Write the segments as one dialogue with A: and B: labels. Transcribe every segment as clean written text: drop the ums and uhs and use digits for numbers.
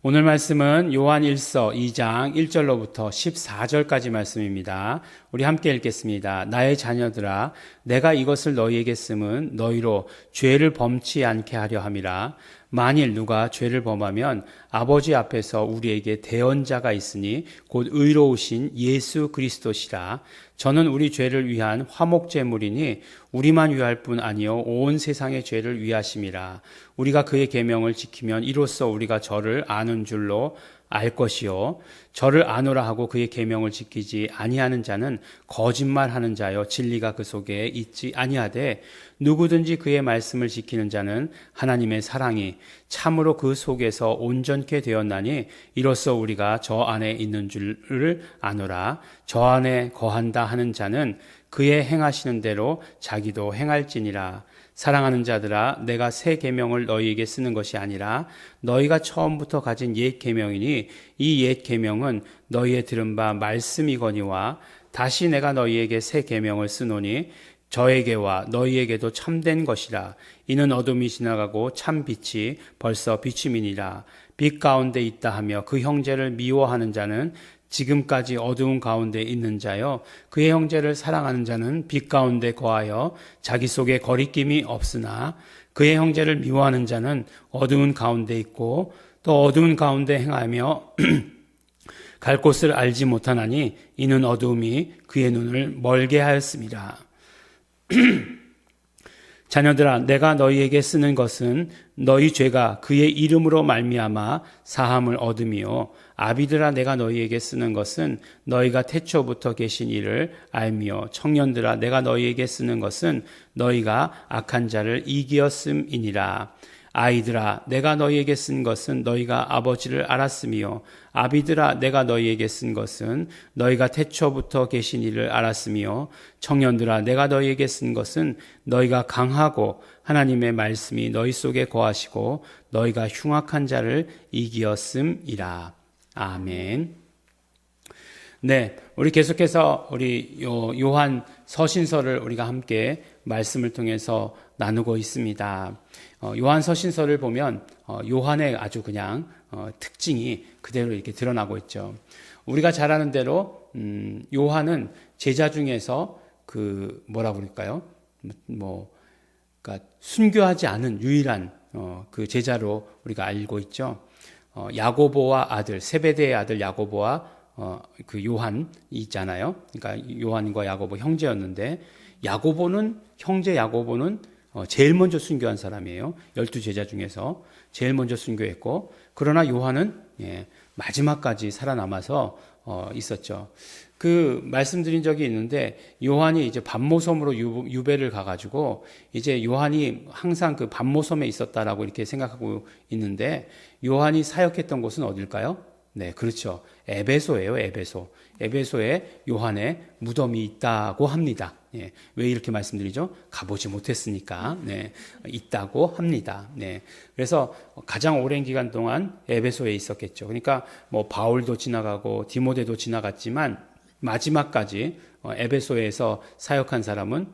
A: 오늘 말씀은 요한 1서 2장 1절로부터 14절까지 말씀입니다. 우리 함께 읽겠습니다. 나의 자녀들아, 내가 이것을 너희에게 쓰면 너희로 죄를 범치 않게 하려 함이라. 만일 누가 죄를 범하면 아버지 앞에서 우리에게 대언자가 있으니 곧 의로우신 예수 그리스도시라. 저는 우리 죄를 위한 화목제물이니 우리만 위할 뿐 아니요 온 세상의 죄를 위하심이라. 우리가 그의 계명을 지키면 이로써 우리가 저를 아는 줄로 알 것이요 저를 아노라 하고 그의 계명을 지키지 아니하는 자는 거짓말하는 자요 진리가 그 속에 있지 아니하되 누구든지 그의 말씀을 지키는 자는 하나님의 사랑이 참으로 그 속에서 온전케 되었나니 이로써 우리가 저 안에 있는 줄을 아노라. 저 안에 거한다 하는 자는 그의 행하시는 대로 자기도 행할지니라. 사랑하는 자들아, 내가 새 계명을 너희에게 쓰는 것이 아니라 너희가 처음부터 가진 옛 계명이니 이 옛 계명은 너희의 들은 바 말씀이거니와 다시 내가 너희에게 새 계명을 쓰노니 저에게와 너희에게도 참된 것이라. 이는 어둠이 지나가고 참 빛이 벌써 비춤이니라. 빛 가운데 있다 하며 그 형제를 미워하는 자는 지금까지 어두운 가운데 있는 자요 그의 형제를 사랑하는 자는 빛 가운데 거하여 자기 속에 거리낌이 없으나 그의 형제를 미워하는 자는 어두운 가운데 있고 또 어두운 가운데 행하며 갈 곳을 알지 못하나니 이는 어두움이 그의 눈을 멀게 하였습니다. 자녀들아, 내가 너희에게 쓰는 것은 너희 죄가 그의 이름으로 말미암아 사함을 얻음이요 아비들아, 내가 너희에게 쓰는 것은 너희가 태초부터 계신 이를 알미요 청년들아, 내가 너희에게 쓰는 것은 너희가 악한 자를 이기었음이니라. 아이들아, 내가 너희에게 쓴 것은 너희가 아버지를 알았으며 아비들아, 내가 너희에게 쓴 것은 너희가 태초부터 계신 이를 알았으며 청년들아, 내가 너희에게 쓴 것은 너희가 강하고 하나님의 말씀이 너희 속에 거하시고 너희가 흉악한 자를 이기었음이라. 아멘. 네, 우리 계속해서 우리 요한 서신서를 우리가 함께 말씀을 통해서 나누고 있습니다. 요한 서신서를 보면 요한의 아주 그냥 특징이 그대로 이렇게 드러나고 있죠. 우리가 잘 아는 대로 요한은 제자 중에서 그 뭐라 그럴까요? 그러니까 순교하지 않은 유일한 그 제자로 우리가 알고 있죠. 야고보와 아들 세베대의 아들 야고보와 그 요한이 있잖아요. 그러니까 요한과 야고보 형제였는데 형제 야고보는 제일 먼저 순교한 사람이에요. 12제자 중에서 제일 먼저 순교했고, 그러나 요한은 마지막까지 살아남아서 있었죠. 그 말씀드린 적이 있는데 요한이 이제 반모섬으로 유배를 가가지고 이제 요한이 항상 그 반모섬에 있었다라고 이렇게 생각하고 있는데 요한이 사역했던 곳은 어딜까요? 네, 그렇죠. 에베소예요, 에베소. 에베소에 요한의 무덤이 있다고 합니다. 왜 이렇게 말씀드리죠? 가보지 못했으니까. 있다고 합니다. 그래서 가장 오랜 기간 동안 에베소에 있었겠죠. 그러니까 뭐 바울도 지나가고 디모데도 지나갔지만 마지막까지 에베소에서 사역한 사람은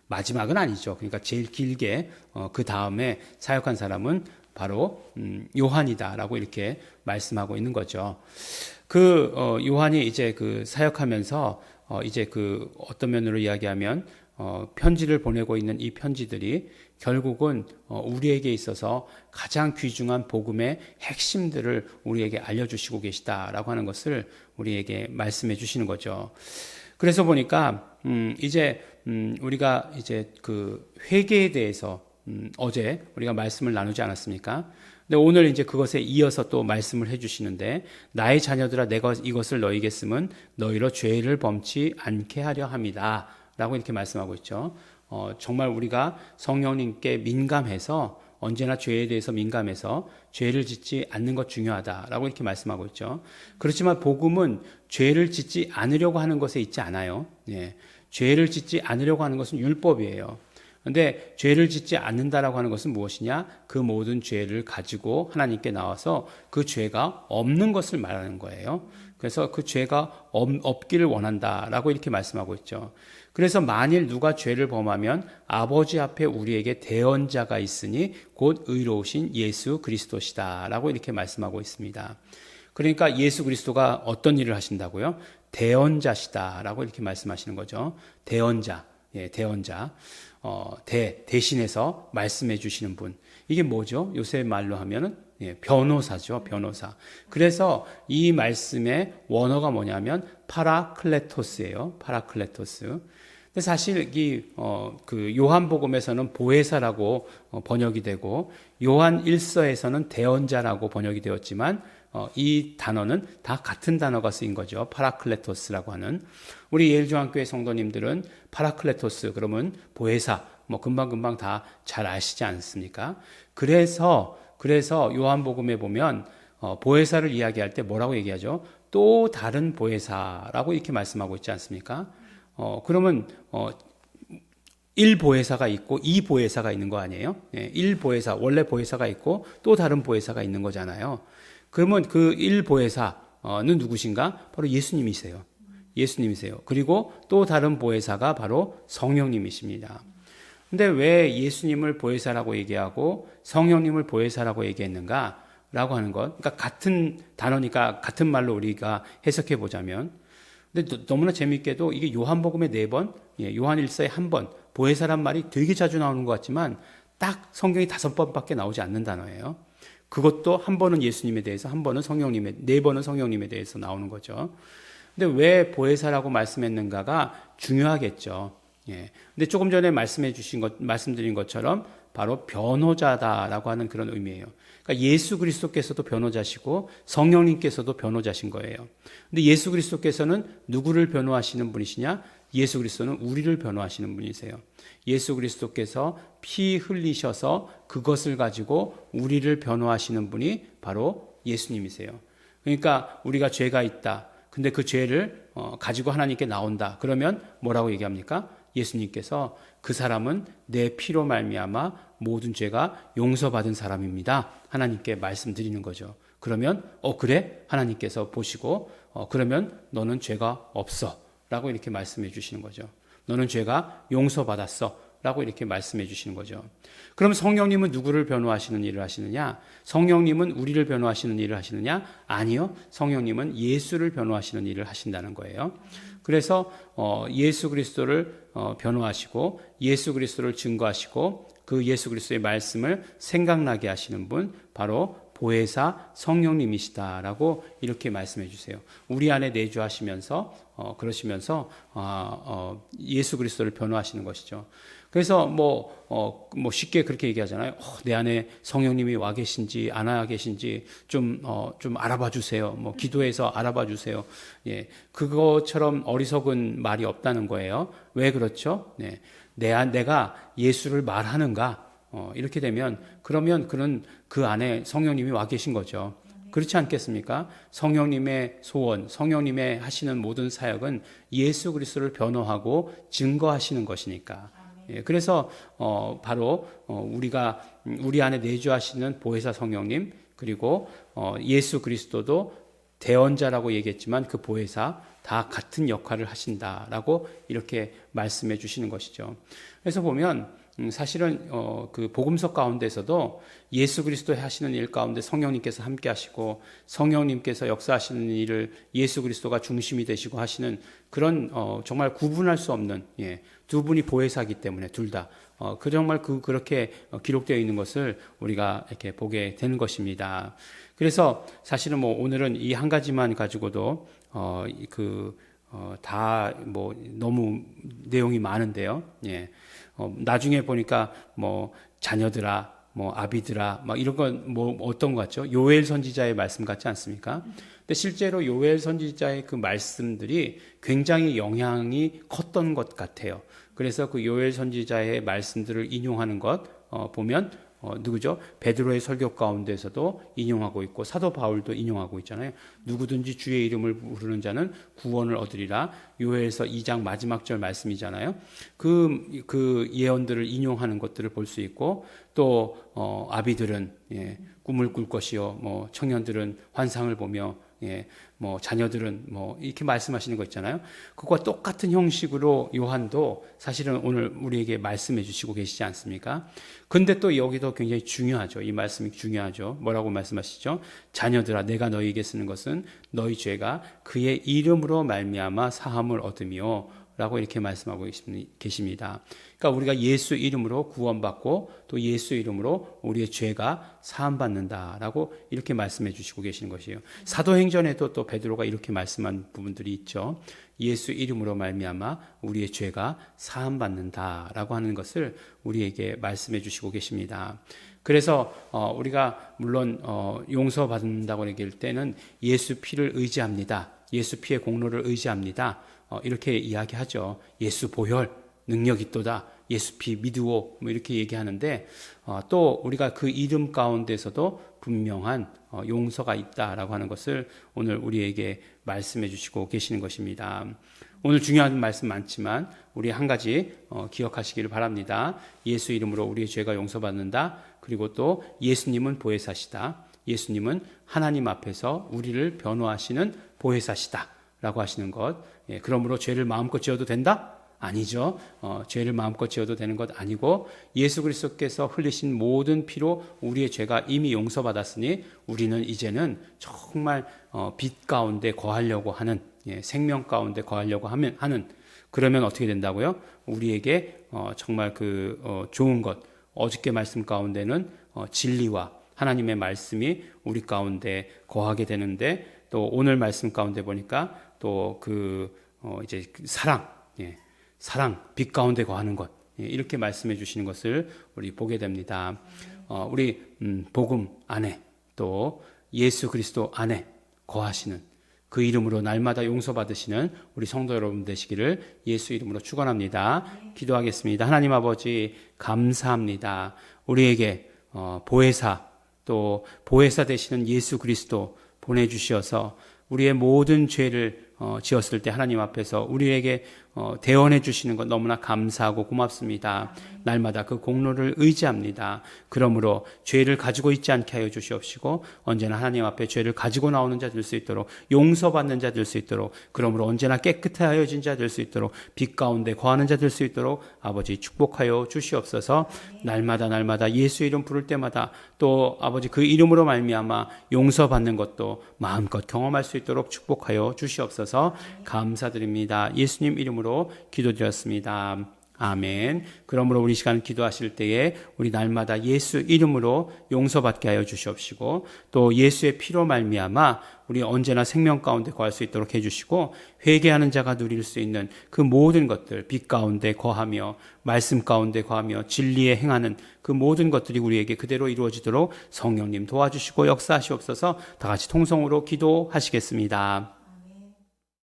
A: 마지막은 아니죠. 그러니까 제일 길게 그 다음에 사역한 사람은 바로 요한이다라고 이렇게 말씀하고 있는 거죠. 그 요한이 이제 그 사역하면서 이제 그 어떤 면으로 이야기하면 편지를 보내고 있는 이 편지들이 결국은 우리에게 있어서 가장 귀중한 복음의 핵심들을 우리에게 알려주시고 계시다라고 하는 것을 우리에게 말씀해 주시는 거죠. 그래서 보니까 이제 우리가 이제 그 회개에 대해서 어제 우리가 말씀을 나누지 않았습니까? 근데 오늘 이제 그것에 이어서 또 말씀을 해주시는데 나의 자녀들아 내가 이것을 너희에게 쓰면 너희로 죄를 범치 않게 하려 함이다 라고 이렇게 말씀하고 있죠. 정말 우리가 성령님께 민감해서 언제나 죄에 대해서 민감해서 죄를 짓지 않는 것 중요하다라고 이렇게 말씀하고 있죠. 그렇지만 복음은 죄를 짓지 않으려고 하는 것에 있지 않아요. 죄를 짓지 않으려고 하는 것은 율법이에요. 근데 죄를 짓지 않는다라고 하는 것은 무엇이냐? 그 모든 죄를 가지고 하나님께 나와서 그 죄가 없는 것을 말하는 거예요. 그래서 그 죄가 없기를 원한다라고 이렇게 말씀하고 있죠. 그래서 만일 누가 죄를 범하면 아버지 앞에 우리에게 대언자가 있으니 곧 의로우신 예수 그리스도시다라고 이렇게 말씀하고 있습니다. 그러니까 예수 그리스도가 어떤 일을 하신다고요? 대언자시다라고 이렇게 말씀하시는 거죠. 대언자, 대언자. 대신해서 말씀해 주시는 분. 이게 뭐죠? 요새 말로 하면은 변호사죠, 변호사. 그래서 이 말씀의 원어가 뭐냐면 파라클레토스예요. 파라클레토스. 근데 사실 그 요한복음에서는 보혜사라고 번역이 되고 요한 1서에서는 대언자라고 번역이 되었지만 이 단어는 다 같은 단어가 쓰인 거죠. 파라클레토스라고 하는. 우리 예일중앙교회 성도님들은 파라클레토스 그러면 보혜사 금방금방 다 잘 아시지 않습니까? 그래서 요한복음에 보면 보혜사를 이야기할 때 뭐라고 얘기하죠? 또 다른 보혜사라고 이렇게 말씀하고 있지 않습니까? 그러면 1보혜사가 있고 2보혜사가 있는 거 아니에요? 1보혜사, 원래 보혜사가 있고 또 다른 보혜사가 있는 거잖아요. 그러면 그 1보혜사는 누구신가? 바로 예수님이세요. 예수님이세요. 그리고 또 다른 보혜사가 바로 성령님이십니다. 근데 왜 예수님을 보혜사라고 얘기하고 성령님을 보혜사라고 얘기했는가? 라고 하는 것. 그러니까 같은 단어니까 같은 말로 우리가 해석해 보자면. 근데 너무나 재미있게도 이게 요한복음에 4번, 요한 1서에 1번, 보혜사란 말이 되게 자주 나오는 것 같지만 딱 성경이 5번밖에 나오지 않는 단어예요. 그것도 한 번은 예수님에 대해서, 한 번은 성령님에, 4번은 성령님에 대해서 나오는 거죠. 근데 왜 보혜사라고 말씀했는가가 중요하겠죠. 근데 조금 전에 말씀드린 것처럼 바로 변호자다라고 하는 그런 의미예요. 그러니까 예수 그리스도께서도 변호자시고 성령님께서도 변호자신 거예요. 근데 예수 그리스도께서는 누구를 변호하시는 분이시냐? 예수 그리스도는 우리를 변호하시는 분이세요. 예수 그리스도께서 피 흘리셔서 그것을 가지고 우리를 변호하시는 분이 바로 예수님이세요. 그러니까 우리가 죄가 있다. 근데 그 죄를 가지고 하나님께 나온다. 그러면 뭐라고 얘기합니까? 예수님께서 그 사람은 내 피로 말미암아 모든 죄가 용서받은 사람입니다. 하나님께 말씀드리는 거죠. 그러면 그래? 하나님께서 보시고 그러면 너는 죄가 없어. 라고 이렇게 말씀해 주시는 거죠. 너는 죄가 용서받았어. 라고 이렇게 말씀해 주시는 거죠. 그럼 성령님은 누구를 변호하시는 일을 하시느냐? 성령님은 우리를 변호하시는 일을 하시느냐? 아니요. 성령님은 예수를 변호하시는 일을 하신다는 거예요. 그래서 예수 그리스도를 변호하시고 예수 그리스도를 증거하시고 그 예수 그리스도의 말씀을 생각나게 하시는 분 바로 보혜사 성령님이시다라고 이렇게 말씀해 주세요. 우리 안에 내주하시면서 그러시면서 예수 그리스도를 변호하시는 것이죠. 그래서 쉽게 그렇게 얘기하잖아요. 내 안에 성령님이 와 계신지 안 와 계신지 좀 알아봐 주세요. 기도해서 알아봐 주세요. 그것처럼 어리석은 말이 없다는 거예요. 왜 그렇죠? 내가 예수를 말하는가? 이렇게 되면 그러면 그는 그 안에 성령님이 와 계신 거죠. 그렇지 않겠습니까? 성령님의 소원, 성령님의 하시는 모든 사역은 예수 그리스도를 변호하고 증거하시는 것이니까. 그래서 바로 우리 안에 내주하시는 보혜사 성령님 그리고 예수 그리스도도 대언자라고 얘기했지만 그 보혜사 다 같은 역할을 하신다라고 이렇게 말씀해 주시는 것이죠. 그래서 보면 사실은 그 복음서 가운데서도 예수 그리스도 하시는 일 가운데 성령님께서 함께 하시고 성령님께서 역사하시는 일을 예수 그리스도가 중심이 되시고 하시는 그런 정말 구분할 수 없는 두 분이 보혜사이기 때문에 둘 다 정말 그렇게 기록되어 있는 것을 우리가 이렇게 보게 되는 것입니다. 그래서 사실은 오늘은 이 한 가지만 가지고도 너무 내용이 많은데요. 나중에 보니까 자녀들아, 아비들아, 이런 건 어떤 것 같죠? 요엘 선지자의 말씀 같지 않습니까? 근데 실제로 요엘 선지자의 그 말씀들이 굉장히 영향이 컸던 것 같아요. 그래서 그 요엘 선지자의 말씀들을 인용하는 것 보면 누구죠? 베드로의 설교 가운데서도 인용하고 있고 사도 바울도 인용하고 있잖아요. 누구든지 주의 이름을 부르는 자는 구원을 얻으리라. 요엘서 2장 마지막 절 말씀이잖아요. 그 예언들을 인용하는 것들을 볼 수 있고 또 아비들은 꿈을 꿀 것이요, 청년들은 환상을 보며 자녀들은 이렇게 말씀하시는 거 있잖아요. 그것과 똑같은 형식으로 요한도 사실은 오늘 우리에게 말씀해 주시고 계시지 않습니까? 근데 또 여기도 굉장히 중요하죠. 이 말씀이 중요하죠. 뭐라고 말씀하시죠? 자녀들아, 내가 너희에게 쓰는 것은 너희 죄가 그의 이름으로 말미암아 사함을 얻으며 라고 이렇게 말씀하고 계십니다. 그러니까 우리가 예수 이름으로 구원받고 또 예수 이름으로 우리의 죄가 사함받는다라고 이렇게 말씀해 주시고 계시는 것이에요. 사도행전에도 또 베드로가 이렇게 말씀한 부분들이 있죠. 예수 이름으로 말미암아 우리의 죄가 사함받는다라고 하는 것을 우리에게 말씀해 주시고 계십니다. 그래서 우리가 물론 용서받는다고 얘기할 때는 예수 피를 의지합니다. 예수 피의 공로를 의지합니다. 이렇게 이야기하죠. 예수 보혈 능력 있도다. 예수 피 믿으오 이렇게 얘기하는데 또 우리가 그 이름 가운데서도 분명한 용서가 있다라고 하는 것을 오늘 우리에게 말씀해 주시고 계시는 것입니다. 오늘 중요한 말씀 많지만 우리 한 가지 기억하시기를 바랍니다. 예수 이름으로 우리의 죄가 용서받는다. 그리고 또 예수님은 보혜사시다. 예수님은 하나님 앞에서 우리를 변호하시는 보혜사시다 라고 하시는 것. 그러므로 죄를 마음껏 지어도 된다? 아니죠. 죄를 마음껏 지어도 되는 것 아니고 예수 그리스도께서 흘리신 모든 피로 우리의 죄가 이미 용서받았으니 우리는 이제는 정말 빛 가운데 거하려고 하는, 생명 가운데 거하려고 하는, 그러면 어떻게 된다고요? 우리에게 정말 좋은 것, 어저께 말씀 가운데는 진리와 하나님의 말씀이 우리 가운데 거하게 되는데 또 오늘 말씀 가운데 보니까 또 이제 사랑, 빛 가운데 거하는 것, 이렇게 말씀해 주시는 것을 우리 보게 됩니다. 우리 복음 안에 또 예수 그리스도 안에 거하시는 그 이름으로 날마다 용서받으시는 우리 성도 여러분 되시기를 예수 이름으로 축원합니다. 기도하겠습니다. 하나님 아버지 감사합니다. 우리에게 보혜사 또 보혜사 되시는 예수 그리스도 보내주셔서 우리의 모든 죄를 지었을 때 하나님 앞에서 우리에게 대언해 주시는 것 너무나 감사하고 고맙습니다. 날마다 그 공로를 의지합니다. 그러므로 죄를 가지고 있지 않게 하여 주시옵시고 언제나 하나님 앞에 죄를 가지고 나오는 자 될 수 있도록 용서받는 자 될 수 있도록 그러므로 언제나 깨끗하여진 자 될 수 있도록 빛 가운데 거하는 자 될 수 있도록 아버지 축복하여 주시옵소서. 날마다 예수 이름 부를 때마다 또 아버지 그 이름으로 말미암아 용서받는 것도 마음껏 경험할 수 있도록 축복하여 주시옵소서. 감사드립니다. 예수님 이름으로 기도드렸습니다. 아멘. 그러므로 우리 시간 기도하실 때에 우리 날마다 예수 이름으로 용서받게 하여 주시옵시고 또 예수의 피로 말미암아 우리 언제나 생명 가운데 거할 수 있도록 해주시고 회개하는 자가 누릴 수 있는 그 모든 것들 빛 가운데 거하며 말씀 가운데 거하며 진리에 행하는 그 모든 것들이 우리에게 그대로 이루어지도록 성령님 도와주시고 역사하시옵소서. 다 같이 통성으로 기도하시겠습니다.